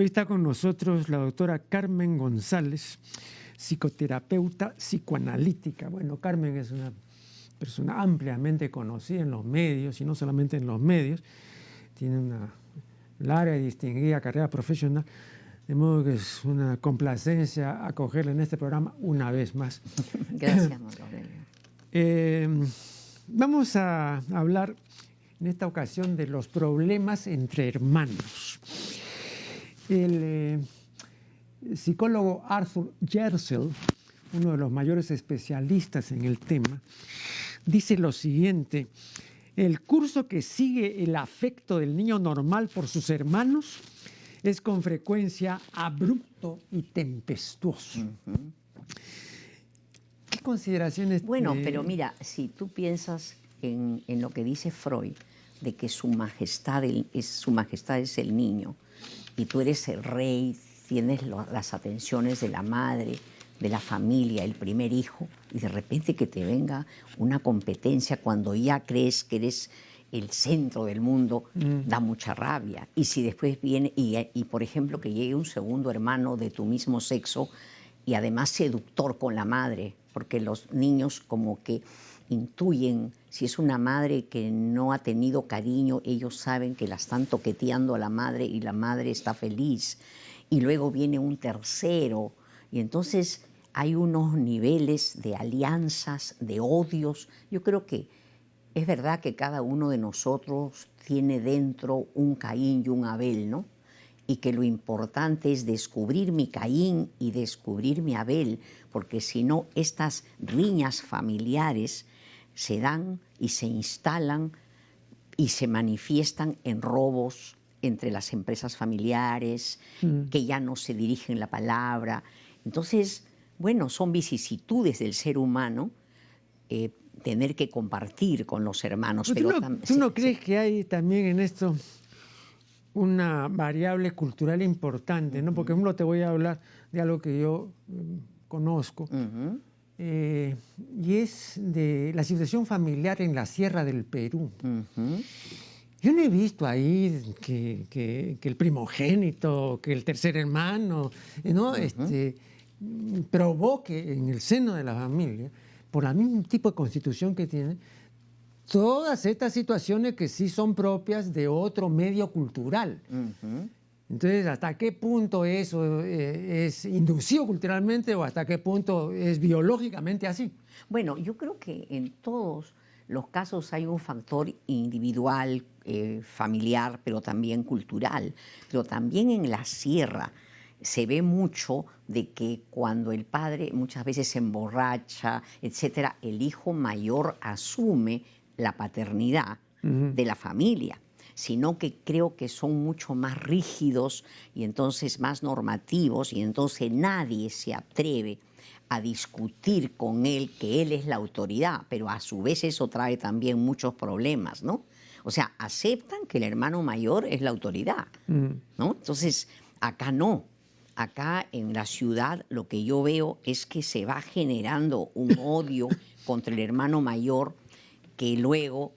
Hoy está con nosotros la doctora Carmen González, psicoterapeuta psicoanalítica. Bueno, Carmen es una persona ampliamente conocida en los medios, y no solamente en los medios, tiene una larga y distinguida carrera profesional, de modo que es una complacencia acogerla en este programa una vez más. Gracias, Marco Aurelio. Vamos a hablar en esta ocasión de los problemas entre hermanos. El psicólogo Arthur Gersel, uno de los mayores especialistas en el tema, dice lo siguiente: el curso que sigue el afecto del niño normal por sus hermanos es con frecuencia abrupto y tempestuoso. ¿Qué consideraciones? Bueno, pero mira, si tú piensas en lo que dice Freud, de que su majestad es el niño, y tú eres el rey, tienes las atenciones de la madre, de la familia, el primer hijo, y de repente que te venga una competencia cuando ya crees que eres el centro del mundo, da mucha rabia. Y si después viene, y por ejemplo que llegue un segundo hermano de tu mismo sexo, y además seductor con la madre, porque los niños como que intuyen, si es una madre que no ha tenido cariño, ellos saben que la están toqueteando a la madre y la madre está feliz. Y luego viene un tercero, y entonces hay unos niveles de alianzas, de odios. Yo creo que es verdad que cada uno de nosotros tiene dentro un Caín y un Abel, ¿no? Y que lo importante es descubrir mi Caín y descubrir mi Abel, porque si no, estas riñas familiares se dan y se instalan y se manifiestan en robos entre las empresas familiares, que ya no se dirigen la palabra. Entonces, bueno, son vicisitudes del ser humano, tener que compartir con los hermanos. Pero ¿tú no crees que hay también en esto una variable cultural importante, ¿no? Porque, por ejemplo, te voy a hablar de algo que yo conozco, y es de la situación familiar en la Sierra del Perú. Yo no he visto ahí que el primogénito, que el tercer hermano, ¿no? Provoque en el seno de la familia, por el mismo tipo de constitución que tiene, todas estas situaciones que sí son propias de otro medio cultural. Entonces, ¿hasta qué punto eso es inducido culturalmente o hasta qué punto es biológicamente así? Bueno, yo creo que en todos los casos hay un factor individual, familiar, pero también cultural. Pero también en la sierra se ve mucho de que cuando el padre muchas veces se emborracha, etcétera, el hijo mayor asume la paternidad de la familia, sino que creo que son mucho más rígidos y entonces más normativos, y entonces nadie se atreve a discutir con él que él es la autoridad, pero a su vez eso trae también muchos problemas, ¿no? O sea, aceptan que el hermano mayor es la autoridad, ¿no? Entonces, acá no. Acá en la ciudad lo que yo veo es que se va generando un odio contra el hermano mayor que luego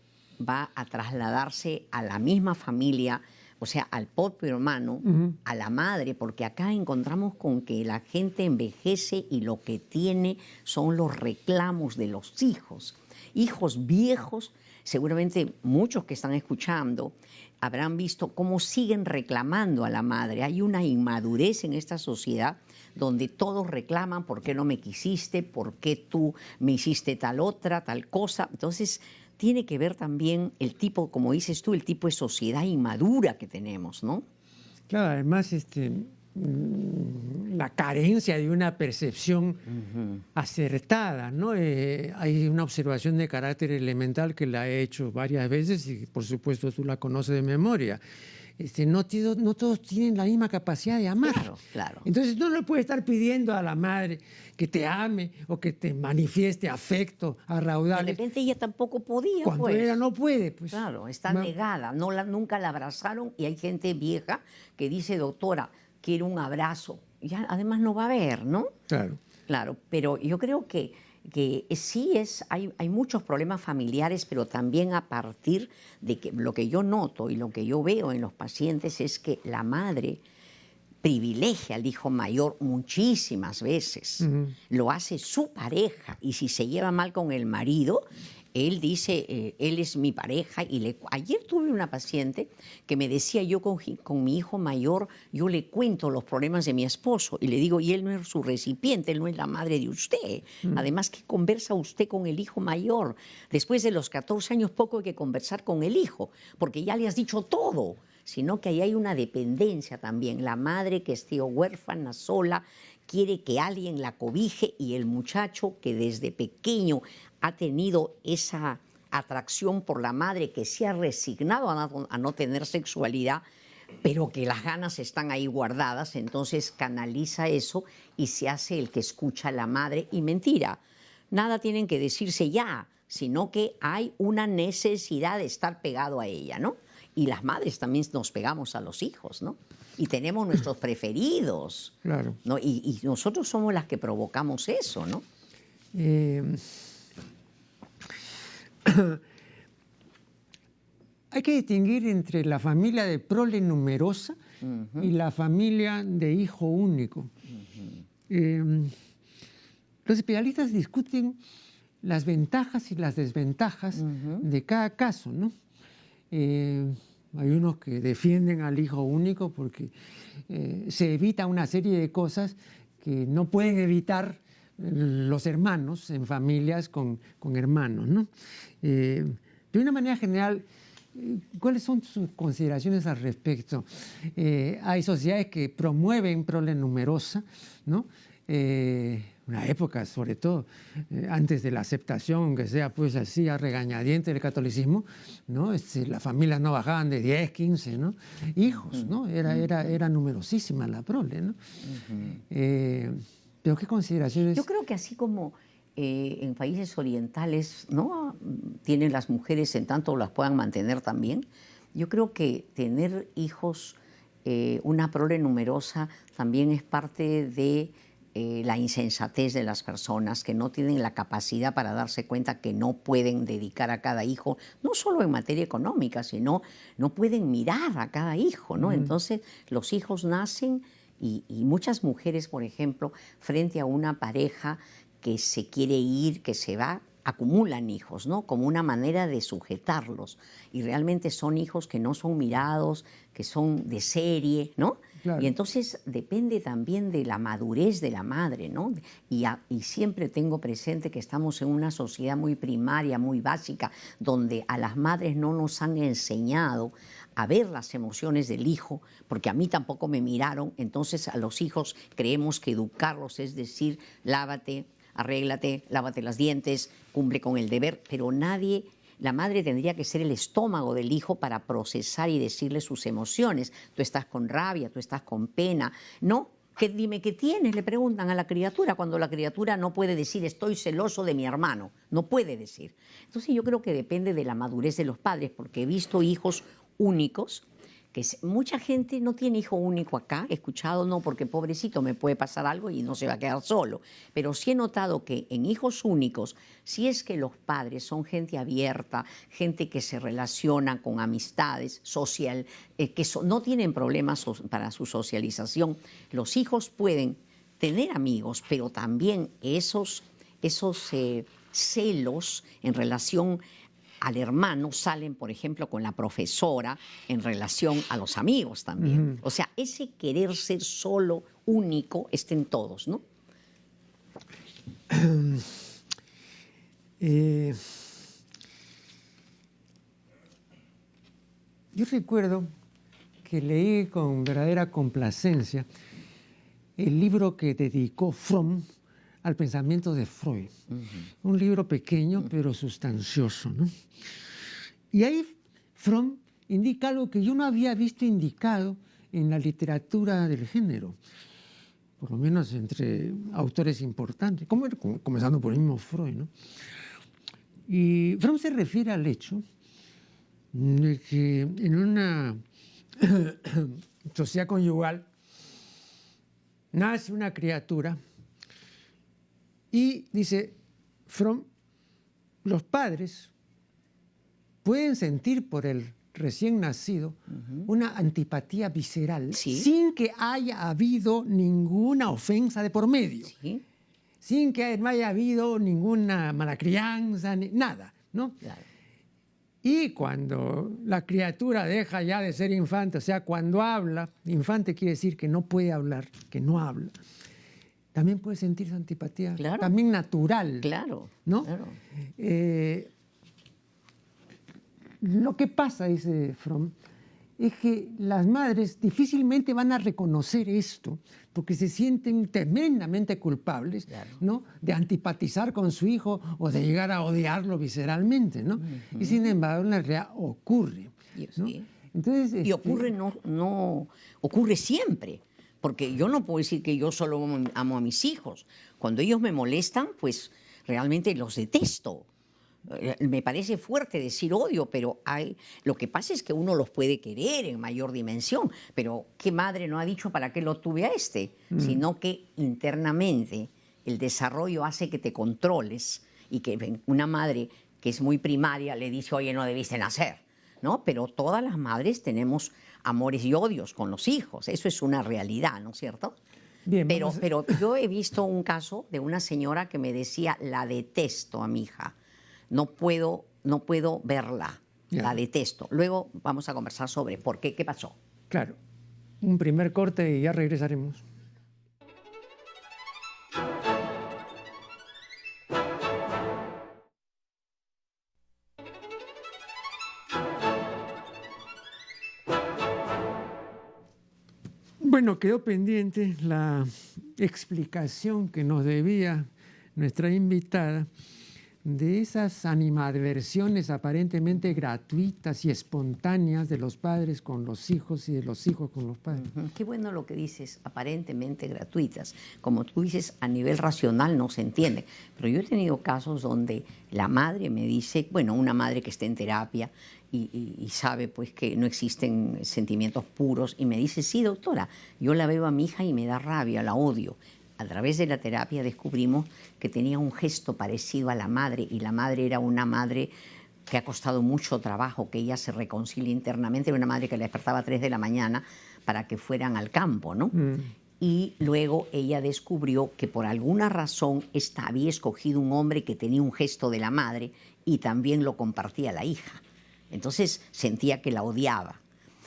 va a trasladarse a la misma familia, o sea, al propio hermano, a la madre, porque acá encontramos con que la gente envejece y lo que tiene son los reclamos de los hijos. Hijos viejos, seguramente muchos que están escuchando habrán visto cómo siguen reclamando a la madre. Hay una inmadurez en esta sociedad donde todos reclaman: ¿por qué no me quisiste? ¿Por qué tú me hiciste tal otra, tal cosa? Entonces, tiene que ver también el tipo, como dices tú, el tipo de sociedad inmadura que tenemos, ¿no? Claro, además la carencia de una percepción acertada, ¿no? Hay una observación de carácter elemental que la he hecho varias veces y por supuesto tú la conoces de memoria. No todos tienen la misma capacidad de amar. Claro, claro. Entonces tú no le puedes estar pidiendo a la madre que te ame o que te manifieste afecto a raudales. De repente ella tampoco podía, cuando pues. ella no puede, pues. Claro, está negada, nunca la abrazaron, y hay gente vieja que dice: doctora, quiero un abrazo. Ya además no va a haber, ¿no? Claro. Claro, pero yo creo que sí hay muchos problemas familiares, pero también a partir de que lo que yo noto y lo que yo veo en los pacientes es que la madre privilegia al hijo mayor muchísimas veces. Lo hace su pareja y si se lleva mal con el marido, él dice, él es mi pareja. Ayer tuve una paciente que me decía, yo con mi hijo mayor, yo le cuento los problemas de mi esposo y le digo, y él no es su recipiente, él no es la madre de usted. Además, ¿qué conversa usted con el hijo mayor? Después de los 14 años, poco hay que conversar con el hijo, porque ya le has dicho todo. Sino que ahí hay una dependencia también. La madre que esté huérfana, sola, quiere que alguien la cobije y el muchacho que desde pequeño ha tenido esa atracción por la madre, que se ha resignado a no tener sexualidad, pero que las ganas están ahí guardadas, entonces canaliza eso y se hace el que escucha a la madre. Y mentira, nada tienen que decirse ya, sino que hay una necesidad de estar pegado a ella, ¿no? Y las madres también nos pegamos a los hijos, ¿no? Y tenemos nuestros preferidos, Claro. ¿no? Y nosotros somos las que provocamos eso, ¿no? Hay que distinguir entre la familia de prole numerosa y la familia de hijo único. Los especialistas discuten las ventajas y las desventajas de cada caso, ¿no? Hay unos que defienden al hijo único porque se evita una serie de cosas que no pueden evitar los hermanos en familias con hermanos, ¿no? De una manera general, ¿cuáles son sus consideraciones al respecto? Hay sociedades que promueven prole numerosa, ¿no? Una época, sobre todo, antes de la aceptación, que sea pues así a regañadientes del catolicismo, ¿no? Las familias no bajaban de 10, 15, ¿no? Hijos, ¿no? Era numerosísima la prole, ¿no? Pero ¿qué consideraciones? Yo creo que así como en países orientales, ¿no? Tienen las mujeres en tanto las puedan mantener también, yo creo que tener hijos, una prole numerosa, también es parte de la insensatez de las personas que no tienen la capacidad para darse cuenta que no pueden dedicar a cada hijo, no solo en materia económica, sino no pueden mirar a cada hijo, ¿no? Entonces los hijos nacen y muchas mujeres, por ejemplo, frente a una pareja que se quiere ir, que se va, acumulan hijos, ¿no? Como una manera de sujetarlos. Y realmente son hijos que no son mirados, que son de serie, ¿no? Claro. Y entonces depende también de la madurez de la madre, ¿no? Y siempre tengo presente que estamos en una sociedad muy primaria, muy básica, donde a las madres no nos han enseñado a ver las emociones del hijo, porque a mí tampoco me miraron. Entonces a los hijos creemos que educarlos es decir, lávate, arréglate, lávate los dientes, cumple con el deber, pero nadie, la madre tendría que ser el estómago del hijo para procesar y decirle sus emociones. Tú estás con rabia, tú estás con pena, ¿no? Dime qué tienes, le preguntan a la criatura, cuando la criatura no puede decir estoy celoso de mi hermano, no puede decir. Entonces yo creo que depende de la madurez de los padres, porque he visto hijos únicos, que mucha gente no tiene hijo único acá, he escuchado, no, porque pobrecito me puede pasar algo y no se va a quedar solo, pero sí he notado que en hijos únicos, si es que los padres son gente abierta, gente que se relaciona con amistades, social, que no tienen problemas para su socialización, los hijos pueden tener amigos, pero también esos celos en relación al hermano salen, por ejemplo, con la profesora en relación a los amigos también. O sea, ese querer ser solo, único, está en todos, ¿no? Yo recuerdo que leí con verdadera complacencia el libro que dedicó Fromm al pensamiento de Freud. Un libro pequeño pero sustancioso, ¿no? Y ahí Fromm indica algo que yo no había visto indicado en la literatura del género, por lo menos entre autores importantes, comenzando por el mismo Freud, ¿no? Y Fromm se refiere al hecho de que en una sociedad conyugal nace una criatura y, dice Fromm, los padres pueden sentir por el recién nacido una antipatía visceral Sí. sin que haya habido ninguna ofensa de por medio, Sí, sin que no haya habido ninguna mala crianza, nada, ¿no? claro. Y cuando la criatura deja ya de ser infante, o sea, cuando habla, infante quiere decir que no puede hablar, que no habla, también puede sentir esa antipatía, Claro. también natural, Claro, ¿no? claro. Lo que pasa, dice Fromm, es que las madres difícilmente van a reconocer esto, porque se sienten tremendamente culpables, Claro. ¿no?, de antipatizar con su hijo o de llegar a odiarlo visceralmente, ¿no? Y sin embargo, en la realidad ocurre, ¿no? Sí. Entonces, Y ocurre, no ocurre siempre, porque yo no puedo decir que yo solo amo a mis hijos. Cuando ellos me molestan, pues realmente los detesto. Me parece fuerte decir odio, pero lo que pasa es que uno los puede querer en mayor dimensión, pero ¿qué madre no ha dicho para qué lo tuve a este? Sino que internamente el desarrollo hace que te controles y que una madre que es muy primaria le dice, oye, no debiste nacer, ¿no? Pero todas las madres tenemos amores y odios con los hijos, eso es una realidad, ¿no es cierto? bien, Pero yo he visto un caso de una señora que me decía, la detesto a mi hija. No puedo verla, Ya. la detesto. Luego vamos a conversar sobre por qué, qué pasó. claro, un primer corte y ya regresaremos. Bueno, quedó pendiente la explicación que nos debía nuestra invitada de esas animadversiones aparentemente gratuitas y espontáneas de los padres con los hijos y de los hijos con los padres. Qué bueno lo que dices, aparentemente gratuitas. Como tú dices, a nivel racional no se entiende. Pero yo he tenido casos donde la madre me dice, bueno, una madre que esté en terapia y sabe pues que no existen sentimientos puros y me dice, sí, doctora, yo la veo a mi hija y me da rabia, la odio. A través de la terapia descubrimos que tenía un gesto parecido a la madre y la madre era una madre que ha costado mucho trabajo que ella se reconcilie internamente, era una madre que la despertaba a 3 de la mañana para que fueran al campo, ¿no? Y luego ella descubrió que por alguna razón esta había escogido un hombre que tenía un gesto de la madre y también lo compartía la hija. Entonces sentía que la odiaba.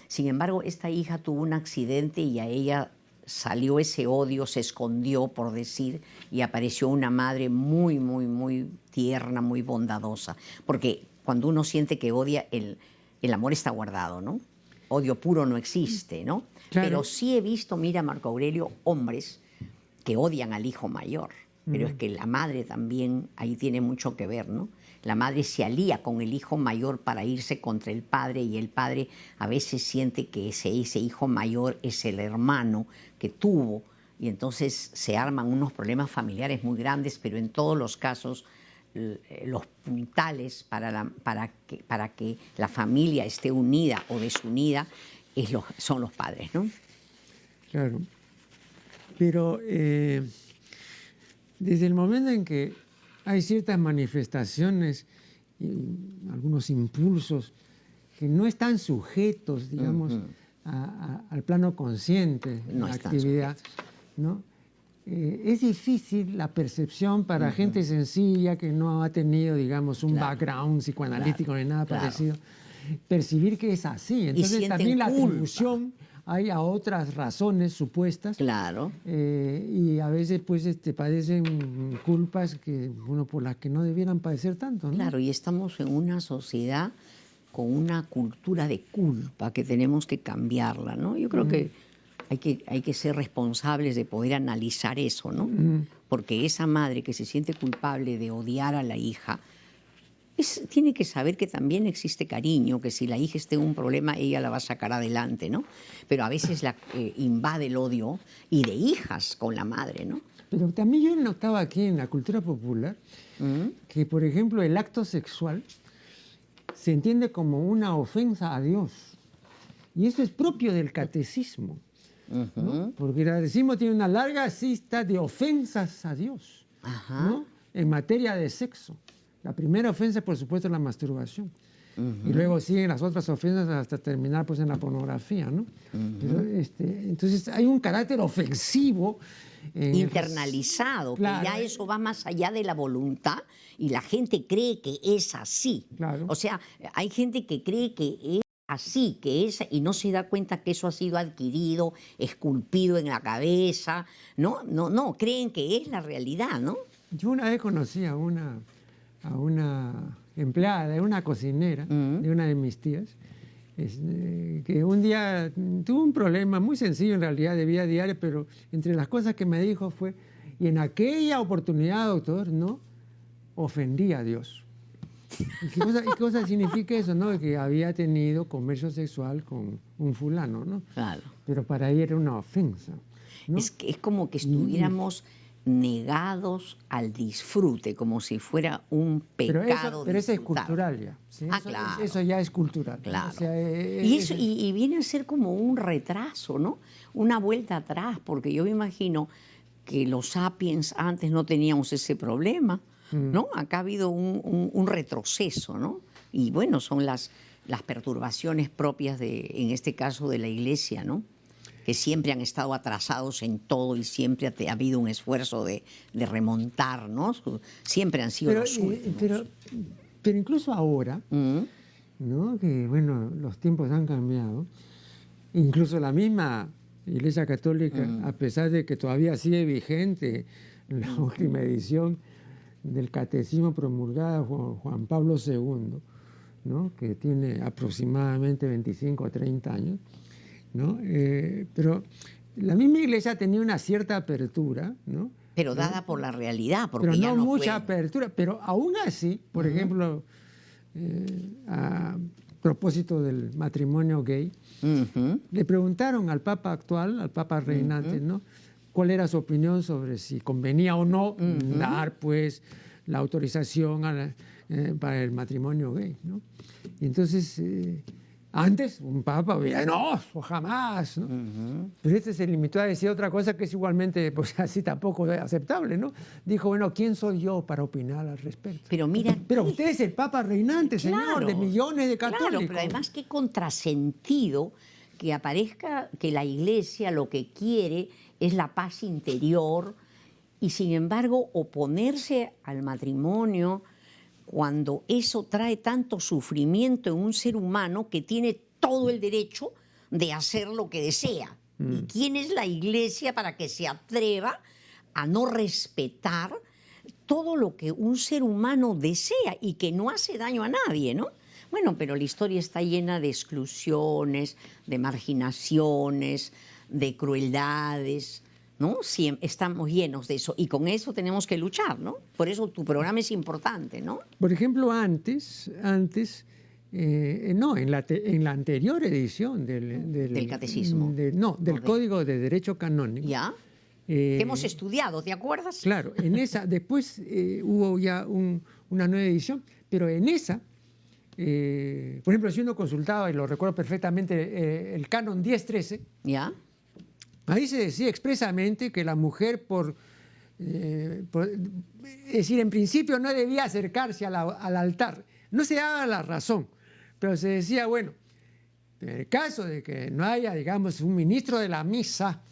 Sin embargo, esta hija tuvo un accidente y a ella salió ese odio, se escondió, por decir, y apareció una madre muy, muy, muy tierna, muy bondadosa. Porque cuando uno siente que odia, el amor está guardado, ¿no? Odio puro no existe, ¿no? Claro. Pero sí he visto, mira, Marco Aurelio, hombres que odian al hijo mayor. Pero es que la madre también ahí tiene mucho que ver, ¿no? La madre se alía con el hijo mayor para irse contra el padre y el padre a veces siente que ese hijo mayor es el hermano que tuvo y entonces se arman unos problemas familiares muy grandes, pero en todos los casos los puntales para que la familia esté unida o desunida son los padres, ¿no? Claro. Pero desde el momento en que hay ciertas manifestaciones y algunos impulsos que no están sujetos, digamos, al plano consciente de No la están actividad, ¿no? Es difícil la percepción para gente sencilla que no ha tenido, digamos, un Claro. background psicoanalítico ni nada Claro. parecido, percibir que es así. Entonces sienten también la culpa. atribución hay a otras razones supuestas. Claro. Y a veces pues padecen culpas que, bueno, por las que no debieran padecer tanto, ¿no? Claro, y estamos en una sociedad con una cultura de culpa que tenemos que cambiarla, ¿no? Yo creo que hay que ser responsables de poder analizar eso, ¿no? Porque esa madre que se siente culpable de odiar a la hija, tiene que saber que también existe cariño, que si la hija esté en un problema, ella la va a sacar adelante, ¿no? Pero a veces la invade el odio y de hijas con la madre, ¿no? Pero también yo notaba aquí en la cultura popular que, por ejemplo, el acto sexual se entiende como una ofensa a Dios. Y eso es propio del catecismo, ¿no? Porque el catecismo tiene una larga lista de ofensas a Dios, ¿no? En materia de sexo. La primera ofensa, por supuesto, es la masturbación. y luego siguen las otras ofensas hasta terminar pues en la pornografía, ¿no? Pero, entonces hay un carácter ofensivo internalizado, claro, que ya eso va más allá de la voluntad y la gente cree que es así. Claro. O sea, hay gente que cree que es así, que es, y no se da cuenta que eso ha sido adquirido, esculpido en la cabeza, ¿no? No, creen que es la realidad, ¿no? Yo una vez conocí a una empleada, de una cocinera, de una de mis tías, que un día tuvo un problema muy sencillo en realidad de vida diaria, pero entre las cosas que me dijo fue, y en aquella oportunidad, doctor, no ofendí a Dios. ¿Y qué cosa significa eso, no? Que había tenido comercio sexual con un fulano, ¿no? Claro. Pero para ella era una ofensa, ¿no? Es como que estuviéramos negados al disfrute, como si fuera un pecado. Pero eso es disfrutar. cultural ya. ¿Sí? Claro. Eso ya es cultural. Claro. O sea, y viene a ser como un retraso, ¿no? Una vuelta atrás, porque yo me imagino que los sapiens antes no teníamos ese problema, ¿no? Acá ha habido un retroceso, ¿no? Y bueno, son las perturbaciones propias en este caso, de la Iglesia, ¿no? Que siempre han estado atrasados en todo y siempre ha habido un esfuerzo de remontar, ¿no? Siempre han sido los últimos. Pero incluso ahora, ¿no? Que bueno, los tiempos han cambiado, incluso la misma Iglesia Católica, a pesar de que todavía sigue vigente la última edición del Catecismo promulgada por Juan Pablo II, ¿no? Que tiene aproximadamente 25 o 30 años, ¿no? Pero la misma Iglesia ha tenido una cierta apertura, ¿no? Pero dada por la realidad, porque pero ya no no mucha pueden. apertura, pero aún así, por ejemplo, a propósito del matrimonio gay, le preguntaron al Papa actual, al Papa reinante, ¿no? ¿Cuál era su opinión sobre si convenía o no dar, pues, la autorización para el matrimonio gay, ¿no? Y entonces, antes un papa veía, no, jamás, ¿no? Pero este se limitó a decir otra cosa que es igualmente, pues así tampoco es aceptable, ¿no? Dijo, bueno, ¿quién soy yo para opinar al respecto? Pero mira, pero usted es el papa reinante, señor, de millones de católicos. Claro, pero además qué contrasentido que aparezca que la Iglesia lo que quiere es la paz interior y sin embargo oponerse al matrimonio cuando eso trae tanto sufrimiento en un ser humano que tiene todo el derecho de hacer lo que desea. ¿Y quién es la Iglesia para que se atreva a no respetar todo lo que un ser humano desea y que no hace daño a nadie, ¿no? Bueno, pero la historia está llena de exclusiones, de marginaciones, de crueldades, ¿no? Estamos llenos de eso y con eso tenemos que luchar, ¿no? Por eso tu programa es importante, ¿no? Por ejemplo, antes no, en la anterior edición del catecismo. Del Código de Derecho Canónico. ¿Ya? Que hemos estudiado, ¿te acuerdas? Claro, en esa, después hubo ya una nueva edición, pero en esa, por ejemplo, si uno consultaba, y lo recuerdo perfectamente, el Canon 1013, ¿ya? Ahí se decía expresamente que la mujer, es decir, en principio no debía acercarse al altar. No se daba la razón, pero se decía, bueno, en el caso de que no haya, digamos, un ministro de la misa,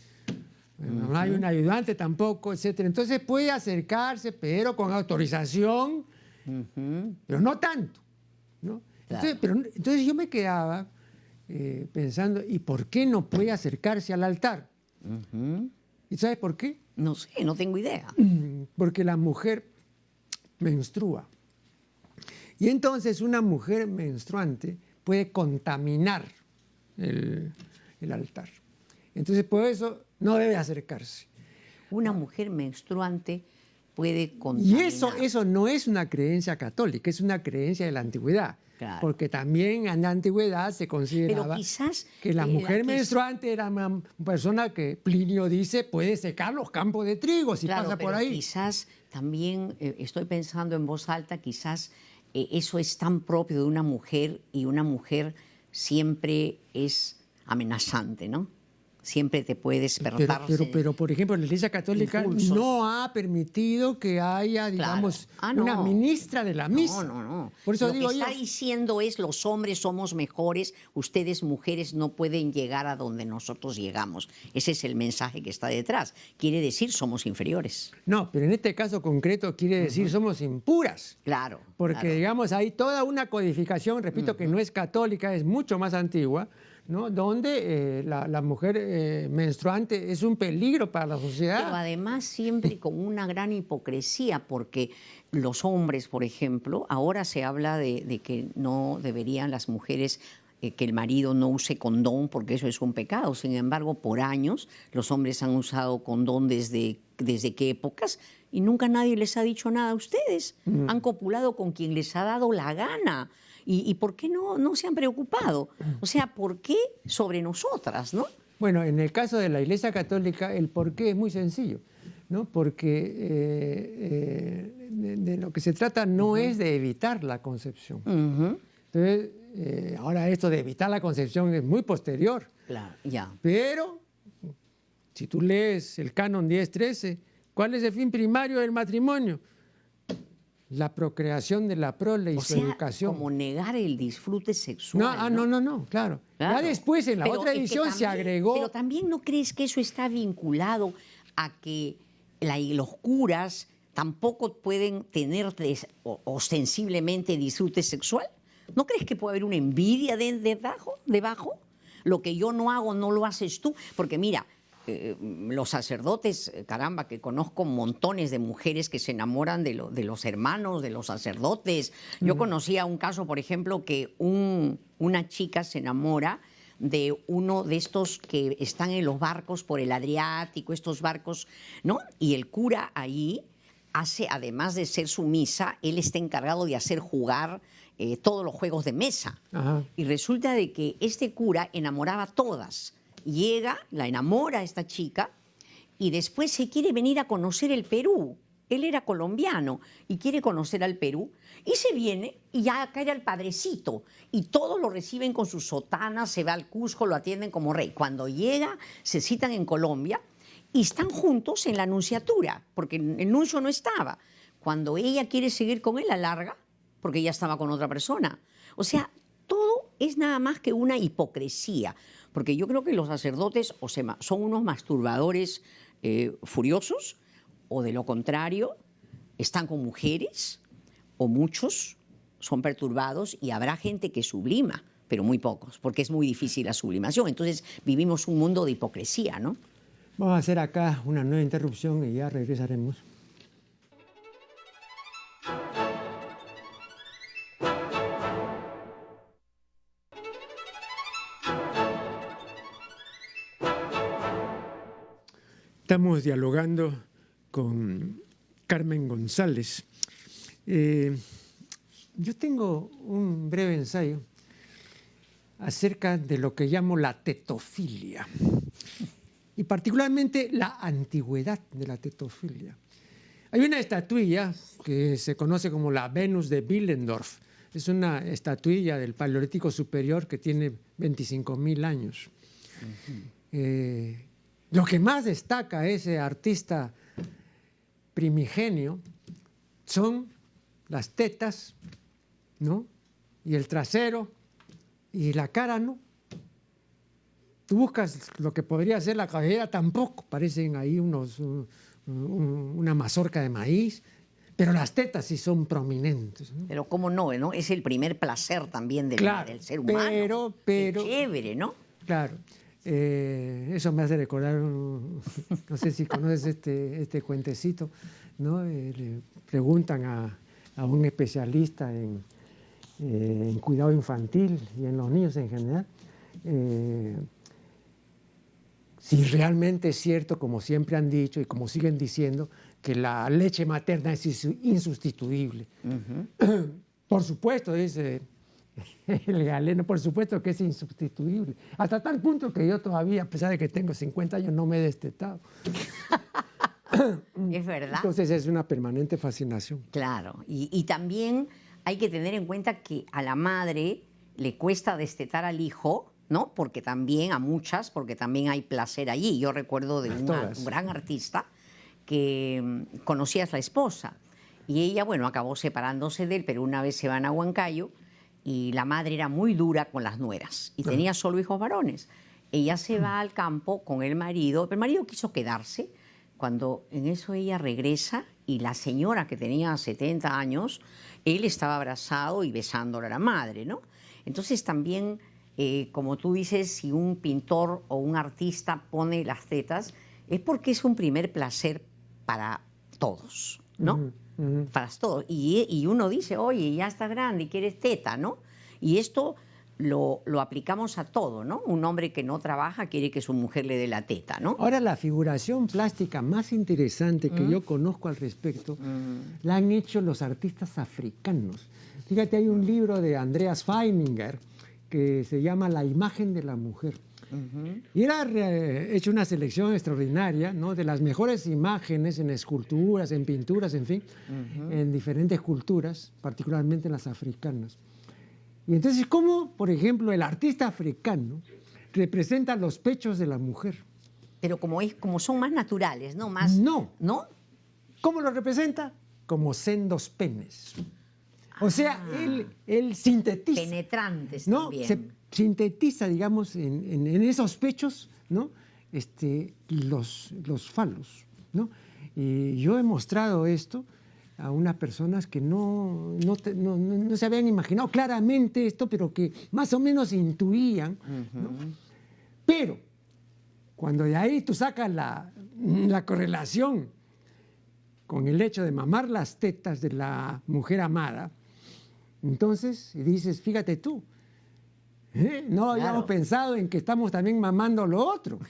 no hay un ayudante tampoco, etcétera, entonces puede acercarse, pero con autorización, pero no tanto, ¿no? Claro. Entonces yo me quedaba pensando, ¿y por qué no puede acercarse al altar? ¿Y sabes por qué? No sé, no tengo idea. Porque la mujer menstrua. Y entonces una mujer menstruante puede contaminar el altar. Entonces por eso no debe acercarse. Una mujer menstruante puede contaminar. Y eso no es una creencia católica, es una creencia de la antigüedad. Claro. Porque también en la antigüedad se consideraba que la mujer menstruante era una persona que Plinio dice puede secar los campos de trigo si pasa por ahí. Quizás también, estoy pensando en voz alta, quizás eso es tan propio de una mujer y una mujer siempre es amenazante, ¿no? siempre te puede despertar. Pero, por ejemplo, la Iglesia Católica impulsos. no ha permitido que haya, digamos, Claro. una ministra de la misa. No. Por eso Lo digo que yo. está diciendo es: los hombres somos mejores, ustedes mujeres no pueden llegar a donde nosotros llegamos. Ese es el mensaje que está detrás. Quiere decir, somos inferiores. No, pero en este caso concreto quiere decir somos impuras. Claro. Porque, claro. digamos, hay toda una codificación, repito, que no es católica, es mucho más antigua, ¿no? Donde la mujer menstruante es un peligro para la sociedad. Pero además siempre con una gran hipocresía, porque los hombres, por ejemplo, ahora se habla de que no deberían las mujeres, que el marido no use condón, porque eso es un pecado. Sin embargo, por años los hombres han usado condón desde qué épocas, y nunca nadie les ha dicho nada a ustedes. Han copulado con quien les ha dado la gana. ¿Y por qué no se han preocupado? O sea, ¿por qué sobre nosotras, no? Bueno, en el caso de la Iglesia Católica, el porqué es muy sencillo, ¿no? Porque de lo que se trata no es de evitar la concepción. Entonces, ahora esto de evitar la concepción es muy posterior. Claro, ya. Pero, si tú lees el Canon 10.13, ¿cuál es el fin primario del matrimonio? La procreación de la prole y su educación. Como negar el disfrute sexual. No, claro. Ya después en la otra edición se agregó. Pero también, ¿no crees que eso está vinculado a que los curas tampoco pueden tener ostensiblemente disfrute sexual? ¿No crees que puede haber una envidia debajo? Lo que yo no hago, no lo haces tú. Porque mira, los sacerdotes, caramba, que conozco montones de mujeres que se enamoran de los hermanos, de los sacerdotes. Yo conocía un caso, por ejemplo, que una chica se enamora de uno de estos que están en los barcos por el Adriático, estos barcos, ¿no? Y el cura ahí hace, además de ser sumisa, él está encargado de hacer jugar todos los juegos de mesa. Ajá. Y resulta de que este cura enamoraba a todas. Llega, la enamora a esta chica y después se quiere venir a conocer el Perú. Él era colombiano y quiere conocer al Perú y se viene y ya cae al padrecito y todos lo reciben con sus sotanas, se va al Cusco, lo atienden como rey. Cuando llega, se citan en Colombia y están juntos en la nunciatura, porque el nuncio no estaba. Cuando ella quiere seguir con él, la larga, porque ella estaba con otra persona. O sea, todo es nada más que una hipocresía. Porque yo creo que los sacerdotes son unos masturbadores furiosos, o de lo contrario, están con mujeres, o muchos son perturbados, y habrá gente que sublima, pero muy pocos, porque es muy difícil la sublimación. Entonces vivimos un mundo de hipocresía, ¿no? Vamos a hacer acá una nueva interrupción y ya regresaremos. Estamos dialogando con Carmen González. Yo tengo un breve ensayo acerca de lo que llamo la tetofilia y particularmente la antigüedad de la tetofilia. Hay una estatuilla que se conoce como la Venus de Willendorf. Es una estatuilla del Paleolítico Superior que tiene 25.000 años. Lo que más destaca a ese artista primigenio son las tetas, ¿no? Y el trasero y la cara, ¿no? Tú buscas lo que podría ser la cabellera, tampoco parecen ahí una mazorca de maíz, pero las tetas sí son prominentes, ¿no? Pero cómo no, ¿no? Es el primer placer también del ser humano. Pero qué chévere, ¿no? Claro. Eso me hace recordar, no sé si conoces este cuentecito, ¿no? Le preguntan a un especialista en cuidado infantil y en los niños en general, si realmente es cierto, como siempre han dicho y como siguen diciendo, que la leche materna es insustituible. Por supuesto, dice el galeno, por supuesto que es insustituible. Hasta tal punto que yo todavía, a pesar de que tengo 50 años, no me he destetado. Es verdad. Entonces es una permanente fascinación. Claro, y también hay que tener en cuenta que a la madre le cuesta destetar al hijo ¿no? Porque también a muchas, porque también hay placer allí. Yo recuerdo de un gran artista que conocía a la esposa y ella, bueno, acabó separándose de él, pero una vez se van a Huancayo y la madre era muy dura con las nueras y tenía solo hijos varones. Ella se va al campo con el marido, pero el marido quiso quedarse. Cuando en eso ella regresa y la señora que tenía 70 años, él estaba abrazado y besándole a la madre, ¿no? Entonces también, como tú dices, si un pintor o un artista pone las tetas, es porque es un primer placer para todos, ¿no? Para todos. Y uno dice, oye, ya estás grande y quieres teta, ¿no? Y esto lo aplicamos a todo, ¿no? Un hombre que no trabaja quiere que su mujer le dé la teta, ¿no? Ahora, la figuración plástica más interesante que yo conozco al respecto la han hecho los artistas africanos. Fíjate, hay un libro de Andreas Feininger que se llama La imagen de la mujer. Y era hecho una selección extraordinaria, ¿no?, de las mejores imágenes en esculturas, en pinturas, en fin, en diferentes culturas, particularmente en las africanas. Y entonces, ¿cómo, por ejemplo, el artista africano representa los pechos de la mujer? Pero como son más naturales, ¿no? Más, no. ¿No? ¿Cómo lo representa? Como sendos penes. O sea, él sintetiza. Penetrantes, ¿no? también. Se sintetiza, digamos, en esos pechos, ¿no?, los falos, ¿no? Y yo he mostrado esto a unas personas que no se habían imaginado claramente esto, pero que más o menos intuían, ¿no? Pero cuando de ahí tú sacas la correlación con el hecho de mamar las tetas de la mujer amada, entonces dices, fíjate tú, no habíamos pensado en que estamos también mamando lo otro.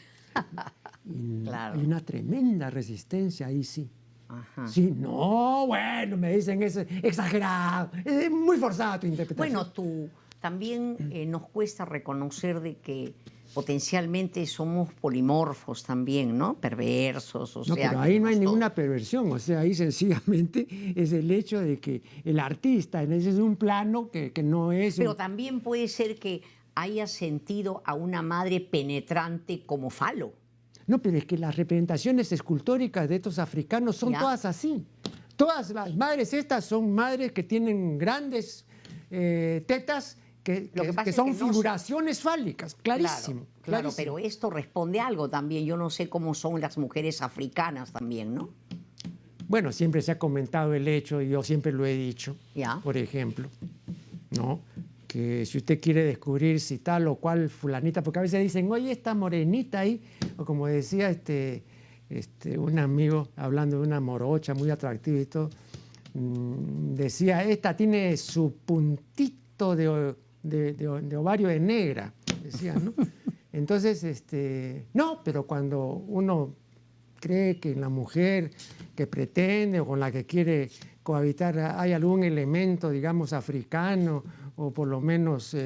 Claro. Hay una tremenda resistencia ahí, sí. Ajá. Sí, no, bueno, me dicen es exagerado, es muy forzada tu interpretación. Bueno, también nos cuesta reconocer de que potencialmente somos polimorfos también, ¿no? Perversos, No, pero ahí no hay ninguna perversión, o sea, ahí sencillamente es el hecho de que el artista, ese es un plano que no es... Pero también puede ser que haya sentido a una madre penetrante como falo. No, pero es que las representaciones escultóricas de estos africanos son todas así. Todas las madres estas son madres que tienen grandes tetas que son figuraciones fálicas, clarísimo. Claro, pero esto responde a algo también. Yo no sé cómo son las mujeres africanas también, ¿no? Bueno, siempre se ha comentado el hecho, y yo siempre lo he dicho, por ejemplo, ¿no?, que si usted quiere descubrir si tal o cual fulanita, porque a veces dicen, oye, esta morenita ahí, o como decía un amigo hablando de una morocha muy atractiva y todo, decía, esta tiene su puntito de ovario de negra, decía, ¿no? Entonces, no, pero cuando uno cree que en la mujer que pretende o con la que quiere cohabitar hay algún elemento, digamos, africano, o por lo menos...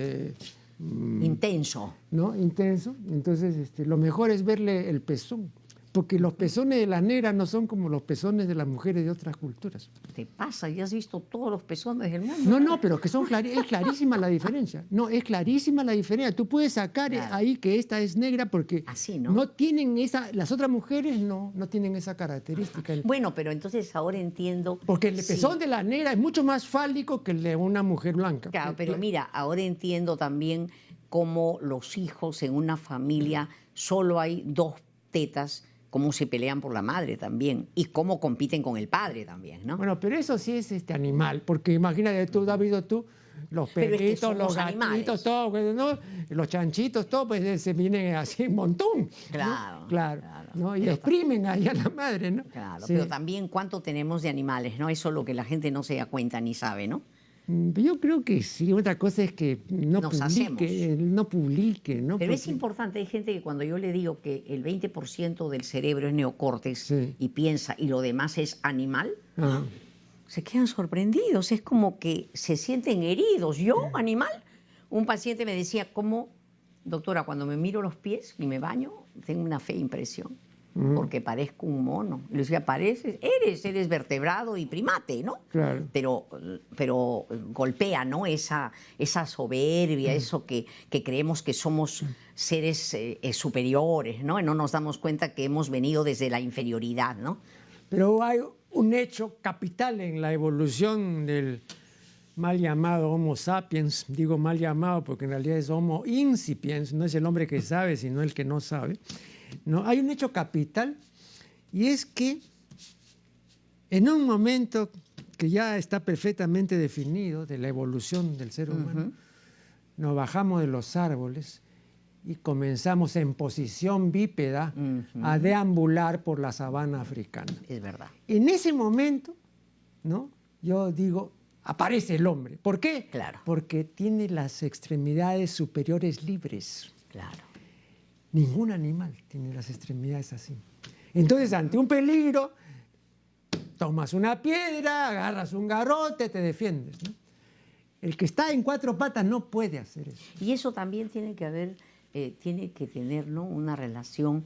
intenso. ¿No? Intenso. Entonces, lo mejor es verle el pezón. Porque los pezones de las negras no son como los pezones de las mujeres de otras culturas. ¿Te pasa? ¿Ya has visto todos los pezones del mundo? No, pero que es clarísima la diferencia. No, es clarísima la diferencia. Tú puedes sacar ahí que esta es negra porque así, ¿no? No tienen las otras mujeres no tienen esa característica. Bueno, pero entonces ahora entiendo... Porque el pezón de la negra es mucho más fálico que el de una mujer blanca. Claro, pero mira, ahora entiendo también cómo los hijos en una familia solo hay dos tetas, cómo se pelean por la madre también y cómo compiten con el padre también, ¿no? Bueno, pero eso sí es animal, porque imagínate tú, David, los perritos, los gatitos, todo, ¿no? Los chanchitos, todo, pues se vienen así un montón. Claro, ¿no? Claro. ¿no? Y exprimen ahí a la madre, ¿no? Claro, sí. Pero también cuánto tenemos de animales, ¿no? Eso es lo que la gente no se da cuenta ni sabe, ¿no? Yo creo que sí, otra cosa es que no publique. ¿no? Pero es importante, hay gente que cuando yo le digo que el 20% del cerebro es neocórtex y piensa y lo demás es animal, se quedan sorprendidos, es como que se sienten heridos. ¿Yo, animal? Un paciente me decía, ¿cómo, doctora, cuando me miro los pies y me baño, tengo una fea impresión? porque parezco un mono. Le decía, eres vertebrado y primate, ¿no? Claro. Pero golpea, ¿no? Esa soberbia, eso que creemos que somos seres superiores, ¿no? Y no nos damos cuenta que hemos venido desde la inferioridad, ¿no? Pero hay un hecho capital en la evolución del mal llamado Homo sapiens. Digo mal llamado porque en realidad es Homo incipiens, no es el hombre que sabe, sino el que no sabe. No, hay un hecho capital, y es que en un momento que ya está perfectamente definido de la evolución del ser humano, nos bajamos de los árboles y comenzamos en posición bípeda a deambular por la sabana africana. Es verdad. En ese momento, ¿no? Yo digo, aparece el hombre. ¿Por qué? Claro. Porque tiene las extremidades superiores libres. Claro. Ningún animal tiene las extremidades así. Entonces, ante un peligro, tomas una piedra, agarras un garrote, te defiendes, ¿no? El que está en cuatro patas no puede hacer eso. Y eso también tiene que tener, ¿no?, una relación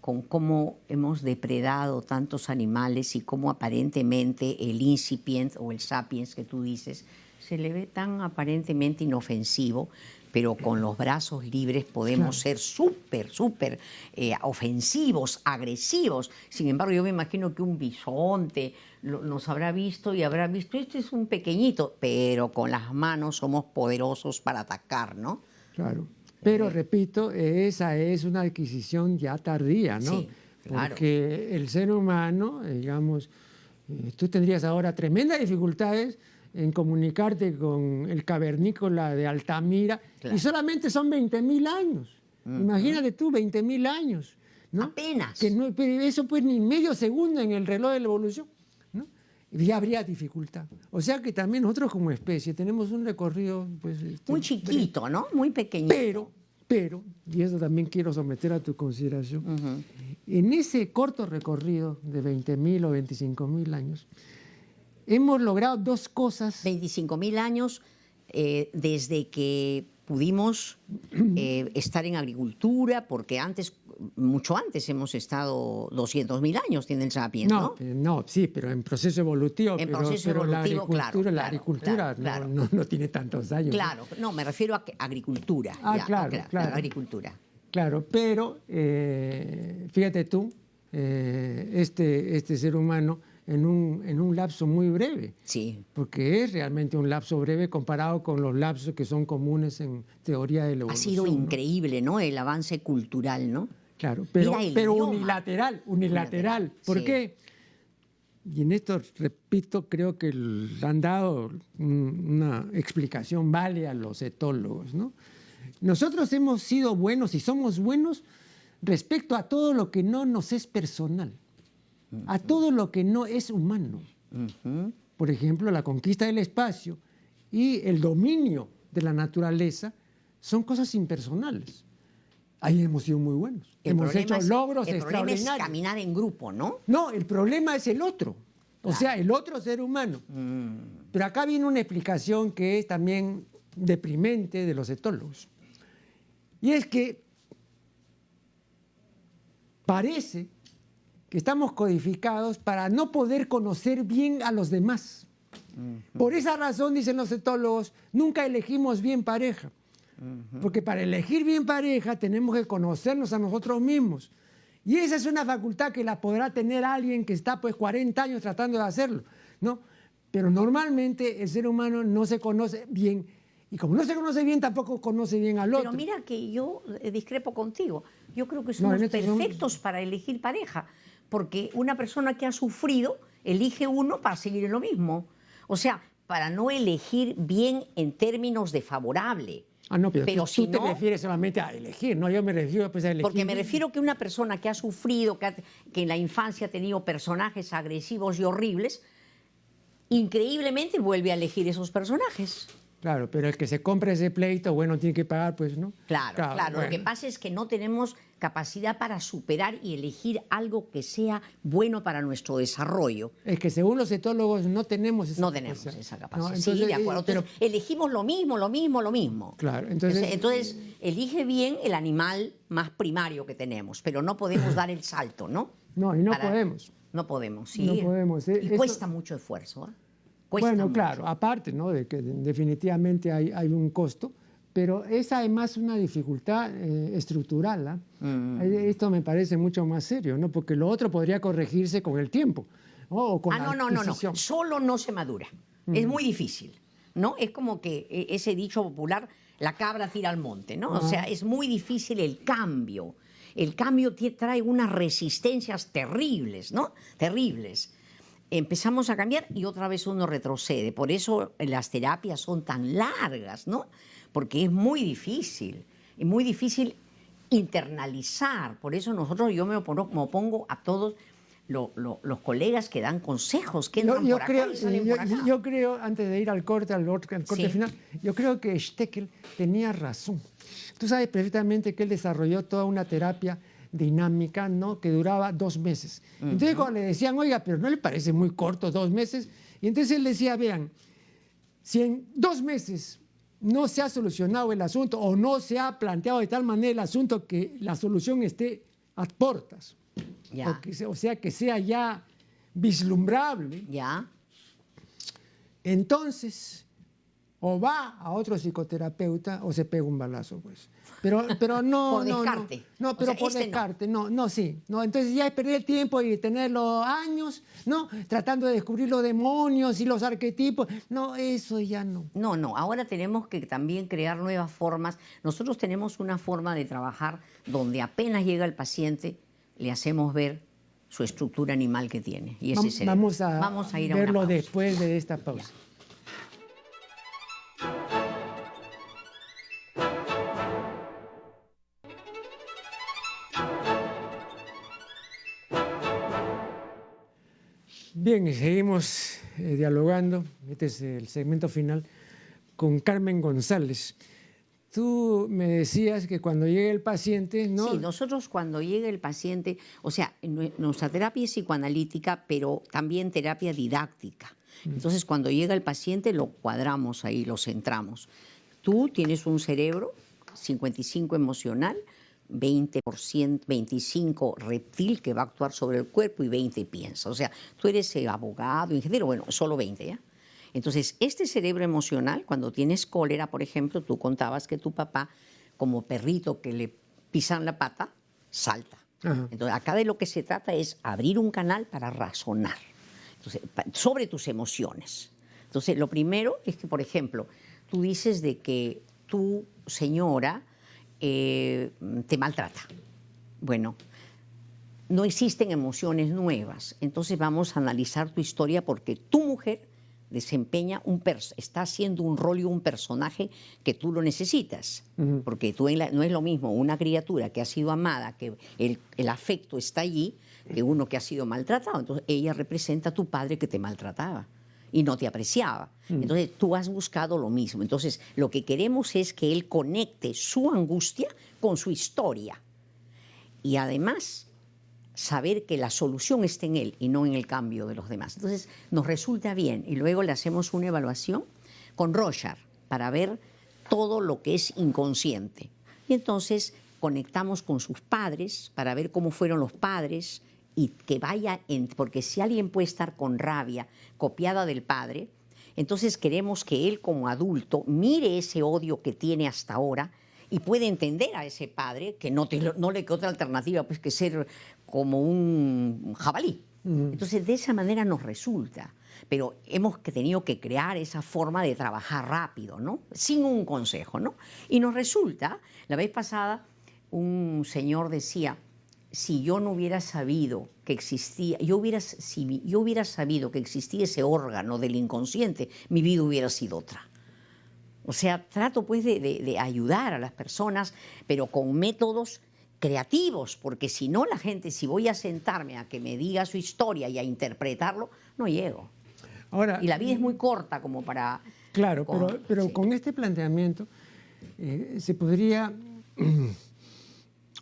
con cómo hemos depredado tantos animales y cómo aparentemente el incipient o el sapiens que tú dices se le ve tan aparentemente inofensivo, pero con los brazos libres podemos ser súper ofensivos, agresivos. Sin embargo, yo me imagino que un bisonte nos habrá visto y habrá visto, este es un pequeñito, pero con las manos somos poderosos para atacar, ¿no? Claro. Pero, repito, esa es una adquisición ya tardía, ¿no? Sí, claro. Porque el ser humano, digamos, tú tendrías ahora tremendas dificultades en comunicarte con el cavernícola de Altamira, y solamente son 20.000 años. Imagínate tú, 20.000 años, ¿no? Apenas. Que no, pero eso pues ni medio segundo en el reloj de la evolución, ¿no? Y ya habría dificultad. O sea que también nosotros como especie tenemos un recorrido, pues... muy chiquito, ¿no? Muy pequeñito. Pero, y eso también quiero someter a tu consideración, en ese corto recorrido de 20.000 o 25.000 años, hemos logrado dos cosas. 25.000 años desde que pudimos estar en agricultura, porque mucho antes hemos estado 200.000 años, tiene el sapiens, ¿no? No, sí, pero en proceso evolutivo. Pero la agricultura claro. No tiene tantos años. Claro, no, me refiero a agricultura. Claro. Agricultura. Claro, pero fíjate tú, este ser humano en un lapso muy breve. Sí. Porque es realmente un lapso breve comparado con los lapsos que son comunes en teoría de la evolución. Ha sido increíble, ¿no? El avance cultural, ¿no? Claro, pero unilateral. ¿Por qué? Y en esto, repito, creo que le han dado una explicación válida a los etólogos, ¿no? Nosotros hemos sido buenos y somos buenos respecto a todo lo que no nos es personal, a todo lo que no es humano. Por ejemplo, la conquista del espacio y el dominio de la naturaleza son cosas impersonales. Ahí hemos sido muy buenos. Hemos hecho logros extraordinarios. El problema es caminar en grupo, ¿no? No, el problema es el otro. O sea, el otro ser humano. Pero acá viene una explicación que es también deprimente de los etólogos. Y es que parece que estamos codificados para no poder conocer bien a los demás. Por esa razón, dicen los etólogos, nunca elegimos bien pareja. Porque para elegir bien pareja tenemos que conocernos a nosotros mismos. Y esa es una facultad que la podrá tener alguien que está pues 40 años tratando de hacerlo, ¿no? Pero normalmente el ser humano no se conoce bien. Y como no se conoce bien, tampoco conoce bien al otro. Pero mira que yo discrepo contigo. Yo creo que somos perfectos para elegir pareja. Porque una persona que ha sufrido elige uno para seguir en lo mismo. O sea, para no elegir bien en términos de favorable. No, pero tú te refieres solamente a elegir, ¿no? Yo me refiero pues, a elegir. Porque me refiero que una persona que ha sufrido, que en la infancia ha tenido personajes agresivos y horribles, increíblemente vuelve a elegir esos personajes. Claro, pero el que se compra ese pleito, bueno, tiene que pagar, pues, ¿no? Claro, claro. Bueno. Lo que pasa es que no tenemos capacidad para superar y elegir algo que sea bueno para nuestro desarrollo. Es que según los etólogos no tenemos esa No capacidad. tenemos esa capacidad. No, entonces, Sí, de acuerdo. Entonces, elegimos lo mismo, lo mismo, lo mismo. Claro, entonces, elige bien el animal más primario que tenemos, pero no podemos dar el salto, ¿no? no, y no podemos. No podemos, sí. No podemos. Y cuesta mucho esfuerzo, ¿eh? Bueno, mucho. claro, aparte, ¿no?, de que definitivamente hay un costo, pero es además una dificultad estructural. Esto me parece mucho más serio, ¿no? Porque lo otro podría corregirse con el tiempo, ¿no? O con la adquisición. No. Solo no se madura. Es muy difícil, ¿no? Es como que ese dicho popular, la cabra tira al monte, ¿no? O sea, es muy difícil el cambio. El cambio trae unas resistencias terribles, ¿no? Terribles. Empezamos a cambiar y otra vez uno retrocede. Por eso las terapias son tan largas, ¿no? Porque es muy difícil internalizar. Por eso yo me opongo a todos los colegas que dan consejos, que entran por acá y salen por acá. Yo creo, antes de ir al corte Sí. final, yo creo que Steckel tenía razón. Tú sabes perfectamente que él desarrolló toda una terapia dinámica, ¿no?, que duraba 2 meses. Entonces cuando le decían, oiga, pero ¿no le parece muy corto 2 meses? Y entonces él decía, vean, si en 2 meses no se ha solucionado el asunto o no se ha planteado de tal manera el asunto que la solución esté a portas, o sea, que sea ya vislumbrable, entonces o va a otro psicoterapeuta o se pega un balazo, pues. Pero no, por descarte. No, pero por descarte, no, entonces ya es perder el tiempo y tenerlo años, ¿no?, tratando de descubrir los demonios y los arquetipos. No, eso ya no. No, ahora tenemos que también crear nuevas formas. Nosotros tenemos una forma de trabajar donde apenas llega el paciente, le hacemos ver su estructura animal que tiene. Y ese cerebro. Vamos a ir a verlo después de esta pausa. Ya. Bien, y seguimos dialogando, este es el segmento final, con Carmen González. Tú me decías que cuando llegue el paciente, ¿no? Sí, nosotros cuando llegue el paciente, o sea, nuestra terapia es psicoanalítica, pero también terapia didáctica. Entonces, cuando llega el paciente, lo cuadramos ahí, lo centramos. Tú tienes un cerebro 55 emocional, 20%, 25 reptil que va a actuar sobre el cuerpo y 20 piensa. O sea, tú eres abogado, ingeniero, bueno, solo 20, ¿ya? Entonces, este cerebro emocional, cuando tienes cólera, por ejemplo, tú contabas que tu papá, como perrito que le pisan la pata, salta. Ajá. Entonces, acá de lo que se trata es abrir un canal para razonar sobre tus emociones. Entonces, lo primero es que, por ejemplo, tú dices de que tu señora te maltrata. Bueno, no existen emociones nuevas. Entonces vamos a analizar tu historia porque tu mujer está haciendo un rol y un personaje que tú lo necesitas. Porque no es lo mismo una criatura que ha sido amada, que el afecto está allí, que uno que ha sido maltratado. Entonces ella representa a tu padre que te maltrataba y no te apreciaba. Entonces tú has buscado lo mismo. Entonces lo que queremos es que él conecte su angustia con su historia. Y además saber que la solución está en él y no en el cambio de los demás. Entonces nos resulta bien y luego le hacemos una evaluación con Rorschach para ver todo lo que es inconsciente. Y entonces conectamos con sus padres para ver cómo fueron los padres y que porque si alguien puede estar con rabia copiada del padre, entonces queremos que él como adulto mire ese odio que tiene hasta ahora y puede entender a ese padre que no le queda otra alternativa pues que ser como un jabalí. Entonces de esa manera nos resulta, pero hemos tenido que crear esa forma de trabajar rápido, ¿no?, sin un consejo, ¿no? Y nos resulta, la vez pasada un señor decía, si yo no hubiera sabido que existía, si yo hubiera sabido que existía ese órgano del inconsciente, mi vida hubiera sido otra. O sea, trato pues de ayudar a las personas, pero con métodos creativos, porque si no la gente, si voy a sentarme a que me diga su historia y a interpretarlo, no llego. Ahora, y la vida es muy corta como para Claro, pero sí. con este planteamiento se podría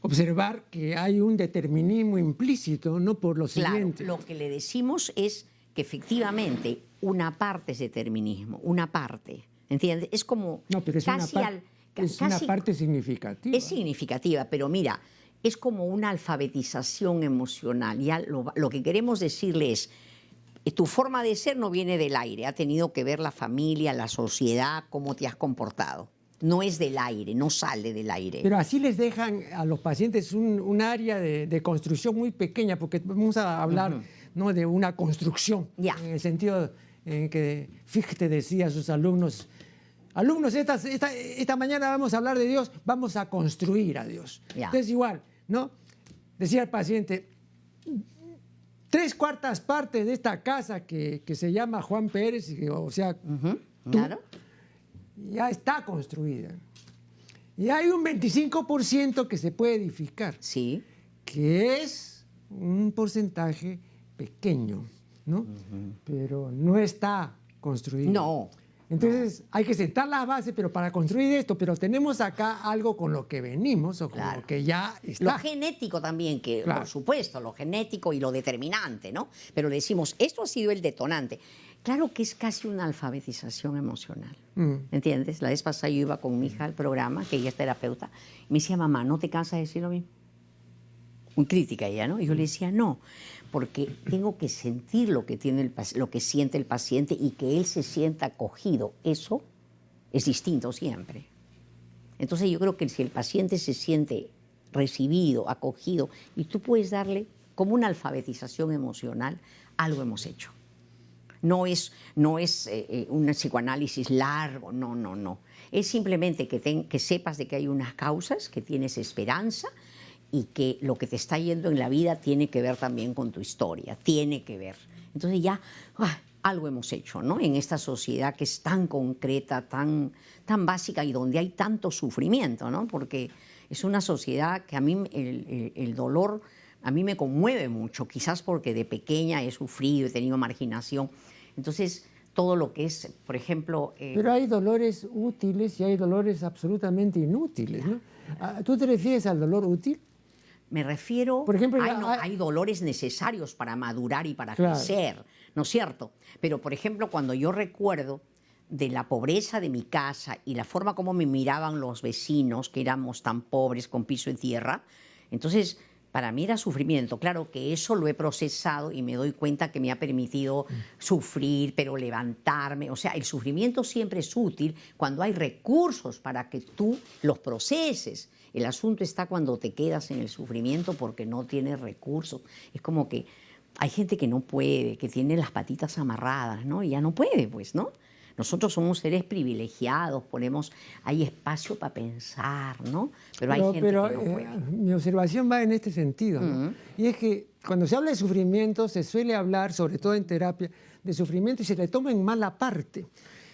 observar que hay un determinismo implícito, ¿no? Por lo Claro, siguiente. lo que le decimos es que efectivamente una parte es determinismo, una parte, ¿entiendes? Es como No, pero es casi al... una Casi parte significativa. es significativa, pero mira, es como una alfabetización emocional. Ya lo que queremos decirle es, tu forma de ser no viene del aire, ha tenido que ver la familia, la sociedad, cómo te has comportado. No es del aire, no sale del aire. Pero así les dejan a los pacientes un área de construcción muy pequeña, porque vamos a hablar, ¿no? de una construcción, Ya. en el sentido en que Fichte decía a sus alumnos, esta mañana vamos a hablar de Dios, vamos a construir a Dios. Ya. Entonces igual, ¿no? Decía el paciente, 3/4 partes de esta casa que se llama Juan Pérez, o sea, Claro. ya está construida. Y hay un 25% que se puede edificar, Sí. que es un porcentaje pequeño, ¿no? Pero no está construido. No. Entonces hay que sentar las bases, pero para construir esto, pero tenemos acá algo con lo que venimos o con Claro. lo que ya está. Lo genético también, que Claro. por supuesto, lo genético y lo determinante, ¿no? Pero le decimos, esto ha sido el detonante. Claro que es casi una alfabetización emocional, ¿entiendes? La vez pasada yo iba con mi hija al programa, que ella es terapeuta, y me decía, mamá, ¿no te cansas de decir lo mismo? Muy crítica ella, ¿no? Y yo le decía, no, porque tengo que sentir lo que lo que siente el paciente y que él se sienta acogido. Eso es distinto siempre. Entonces yo creo que si el paciente se siente recibido, acogido, y tú puedes darle como una alfabetización emocional, algo hemos hecho. No es un psicoanálisis largo, no. Es simplemente que sepas de que hay unas causas, que tienes esperanza y que lo que te está yendo en la vida tiene que ver también con tu historia, tiene que ver. Entonces ya algo hemos hecho, ¿no? En esta sociedad que es tan concreta, tan básica y donde hay tanto sufrimiento, ¿no? Porque es una sociedad que a mí el dolor a mí me conmueve mucho, quizás porque de pequeña he sufrido, he tenido marginación. Entonces, todo lo que es, por ejemplo... Pero hay dolores útiles y hay dolores absolutamente inútiles, ¿no? ¿Tú te refieres al dolor útil? Me refiero, por ejemplo, hay dolores necesarios para madurar y para claro. crecer, ¿no es cierto? Pero, por ejemplo, cuando yo recuerdo de la pobreza de mi casa y la forma como me miraban los vecinos, que éramos tan pobres con piso de tierra, entonces para mí era sufrimiento. Claro que eso lo he procesado y me doy cuenta que me ha permitido sufrir, pero levantarme. O sea, el sufrimiento siempre es útil cuando hay recursos para que tú los proceses. El asunto está cuando te quedas en el sufrimiento porque no tienes recursos. Es como que hay gente que no puede, que tiene las patitas amarradas, ¿no? Y ya no puede, pues, ¿no? Nosotros somos seres privilegiados, hay espacio para pensar, ¿no? Pero hay gente que no puede. Mi observación va en este sentido, ¿no? Y es que cuando se habla de sufrimiento, se suele hablar, sobre todo en terapia, de sufrimiento y se le toma en mala parte.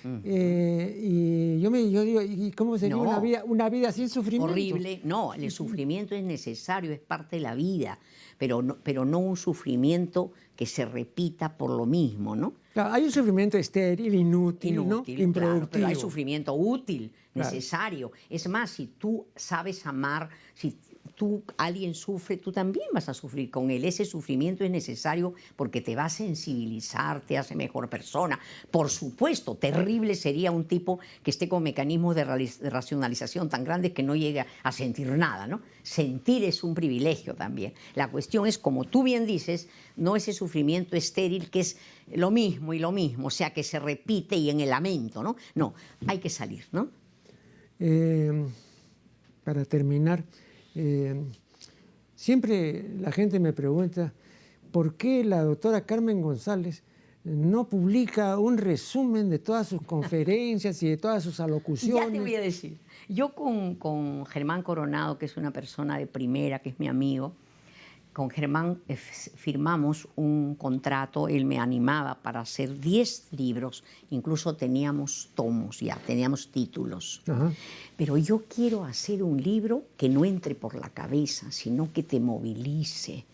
Y yo digo, ¿y cómo sería una vida sin sufrimiento? Horrible. No, el sufrimiento es necesario, es parte de la vida, pero no un sufrimiento que se repita por lo mismo, ¿no? Claro, hay un sufrimiento estéril, inútil, ¿no? Improductivo. Claro, pero hay sufrimiento útil, necesario. Claro. Es más, si tú sabes amar, si alguien sufre, tú también vas a sufrir con él. Ese sufrimiento es necesario porque te va a sensibilizar, te hace mejor persona. Por supuesto, terrible sería un tipo que esté con mecanismos de racionalización tan grandes que no llegue a sentir nada, ¿no? Sentir es un privilegio también. La cuestión es, como tú bien dices, no ese sufrimiento estéril que es lo mismo y lo mismo, o sea, que se repite y en el lamento, ¿no? No, hay que salir, ¿no? Para terminar, siempre la gente me pregunta por qué la doctora Carmen González no publica un resumen de todas sus conferencias y de todas sus alocuciones. Ya te voy a decir. Yo con Germán Coronado, que es una persona de primera, que es mi amigo, con Germán firmamos un contrato, él me animaba para hacer 10 libros, incluso teníamos tomos ya, teníamos títulos. Ajá. Pero yo quiero hacer un libro que no entre por la cabeza, sino que te movilice.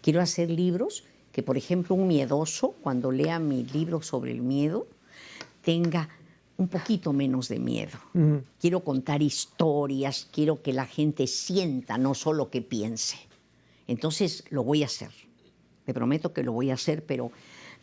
Quiero hacer libros que, por ejemplo, un miedoso, cuando lea mi libro sobre el miedo, tenga un poquito menos de miedo. Quiero contar historias, quiero que la gente sienta, no solo que piense. Entonces lo voy a hacer. Te prometo que lo voy a hacer, pero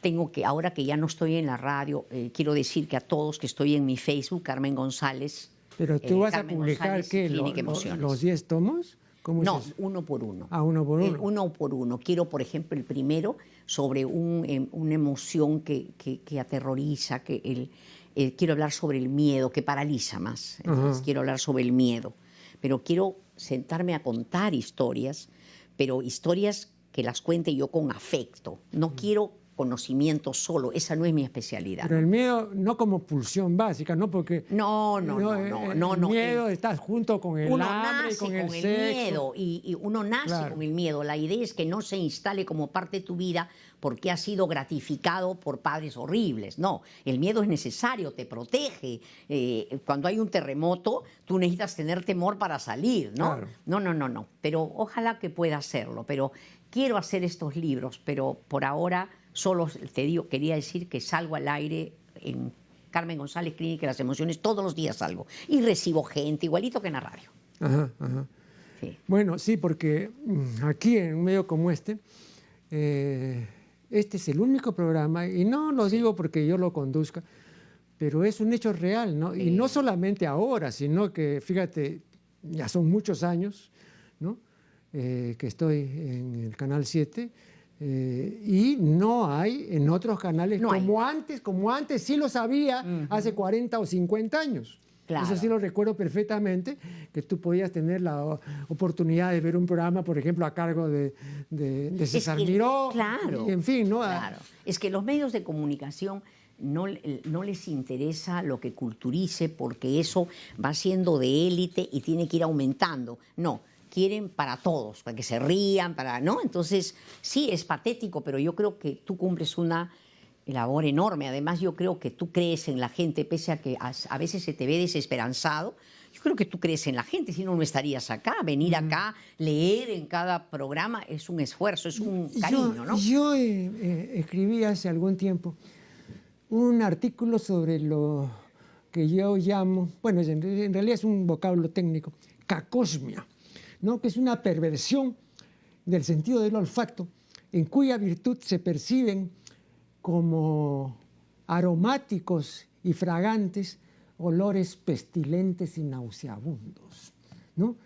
tengo que, ahora que ya no estoy en la radio, quiero decir que a todos que estoy en mi Facebook, Carmen González. Pero tú vas Carmen a publicar, González, ¿qué? Clínica Emociones. ¿Los 10 tomos? ¿Cómo No, es eso? uno por uno. Ah, uno por uno. Uno por uno. Quiero, por ejemplo, el primero sobre una emoción que aterroriza, quiero hablar sobre el miedo, que paraliza más. Entonces, quiero hablar sobre el miedo. Pero quiero sentarme a contar historias, pero historias que las cuente yo con afecto. No quiero conocimiento solo, esa no es mi especialidad. Pero el miedo no como pulsión básica, ¿no? Porque el miedo está junto con el hambre y con el sexo. Miedo, y uno nace Claro. con el miedo. La idea es que no se instale como parte de tu vida porque has sido gratificado por padres horribles. No, el miedo es necesario, te protege. Cuando hay un terremoto, tú necesitas tener temor para salir, ¿no? Claro. No. Pero ojalá que pueda hacerlo. Pero quiero hacer estos libros, pero por ahora solo te digo, quería decir que salgo al aire en Carmen González, Clínica de las Emociones, todos los días salgo. Y recibo gente, igualito que en la radio. Ajá, ajá. Sí. Bueno, sí, porque aquí en un medio como este es el único programa, y no lo digo porque yo lo conduzca, pero es un hecho real, ¿no? Y no solamente ahora, sino que, fíjate, ya son muchos años, ¿no? Que estoy en el Canal 7, y no hay en otros canales como antes sí los había hace 40 o 50 años. Claro. Eso sí lo recuerdo perfectamente, que tú podías tener la oportunidad de ver un programa, por ejemplo, a cargo de César Miró. Claro. Y en fin, ¿no? Claro. Es que los medios de comunicación no les interesa lo que culturice porque eso va siendo de élite y tiene que ir aumentando. No. Quieren para todos, para que se rían, ¿no? Entonces, sí, es patético, pero yo creo que tú cumples una labor enorme. Además, yo creo que tú crees en la gente, pese a que a veces se te ve desesperanzado. Yo creo que tú crees en la gente, si no estarías acá. Venir acá, leer en cada programa, es un esfuerzo, es un cariño, ¿no? Yo escribí hace algún tiempo un artículo sobre lo que yo llamo, bueno, en realidad es un vocablo técnico, cacosmia, ¿no? Que es una perversión del sentido del olfato, en cuya virtud se perciben como aromáticos y fragantes olores pestilentes y nauseabundos, ¿no?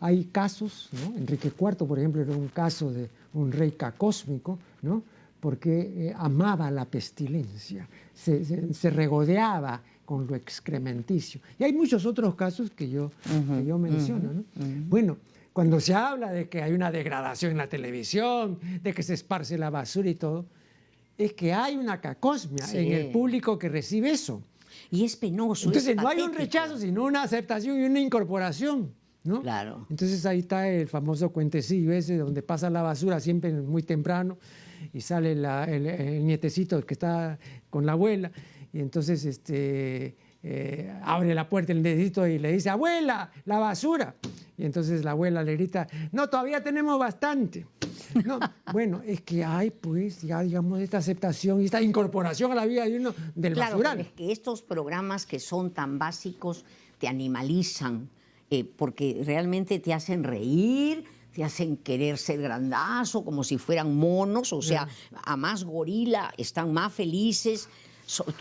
Hay casos, ¿no? Enrique IV, por ejemplo, era un caso de un rey cacósmico, ¿no? Porque amaba la pestilencia, se regodeaba con lo excrementicio. Y hay muchos otros casos que yo menciono, ¿no? Bueno, cuando se habla de que hay una degradación en la televisión, de que se esparce la basura y todo, es que hay una cacosmia en el público que recibe eso. Y es penoso. Entonces no hay un rechazo, sino una aceptación y una incorporación, ¿no? Claro. Entonces ahí está el famoso cuentecillo ese donde pasa la basura siempre muy temprano y sale el nietecito que está con la abuela y entonces abre la puerta el nietecito y le dice, abuela, la basura. Y entonces la abuela le grita, no, todavía tenemos bastante. No, bueno, es que hay pues ya digamos esta aceptación y esta incorporación a la vida de uno del basural. Claro, es que estos programas que son tan básicos te animalizan porque realmente te hacen reír, te hacen querer ser grandazo, como si fueran monos, o sea, a más gorila, están más felices.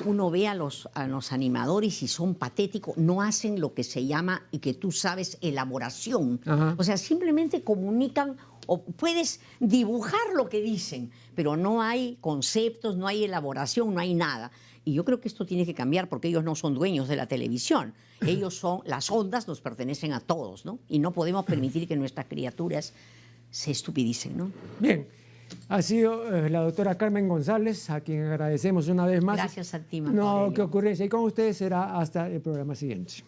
Uno ve a los animadores y son patéticos, no hacen lo que se llama, y que tú sabes, elaboración. O sea, simplemente comunican, o puedes dibujar lo que dicen, pero no hay conceptos, no hay elaboración, no hay nada. Y yo creo que esto tiene que cambiar porque ellos no son dueños de la televisión. Ellos son, las ondas nos pertenecen a todos, ¿no? Y no podemos permitir que nuestras criaturas se estupidicen, ¿no? Bien. Ha sido la doctora Carmen González, a quien agradecemos una vez más. Gracias a ti, Marco No, Aurelio. qué ocurrencia. Y con ustedes será hasta el programa siguiente.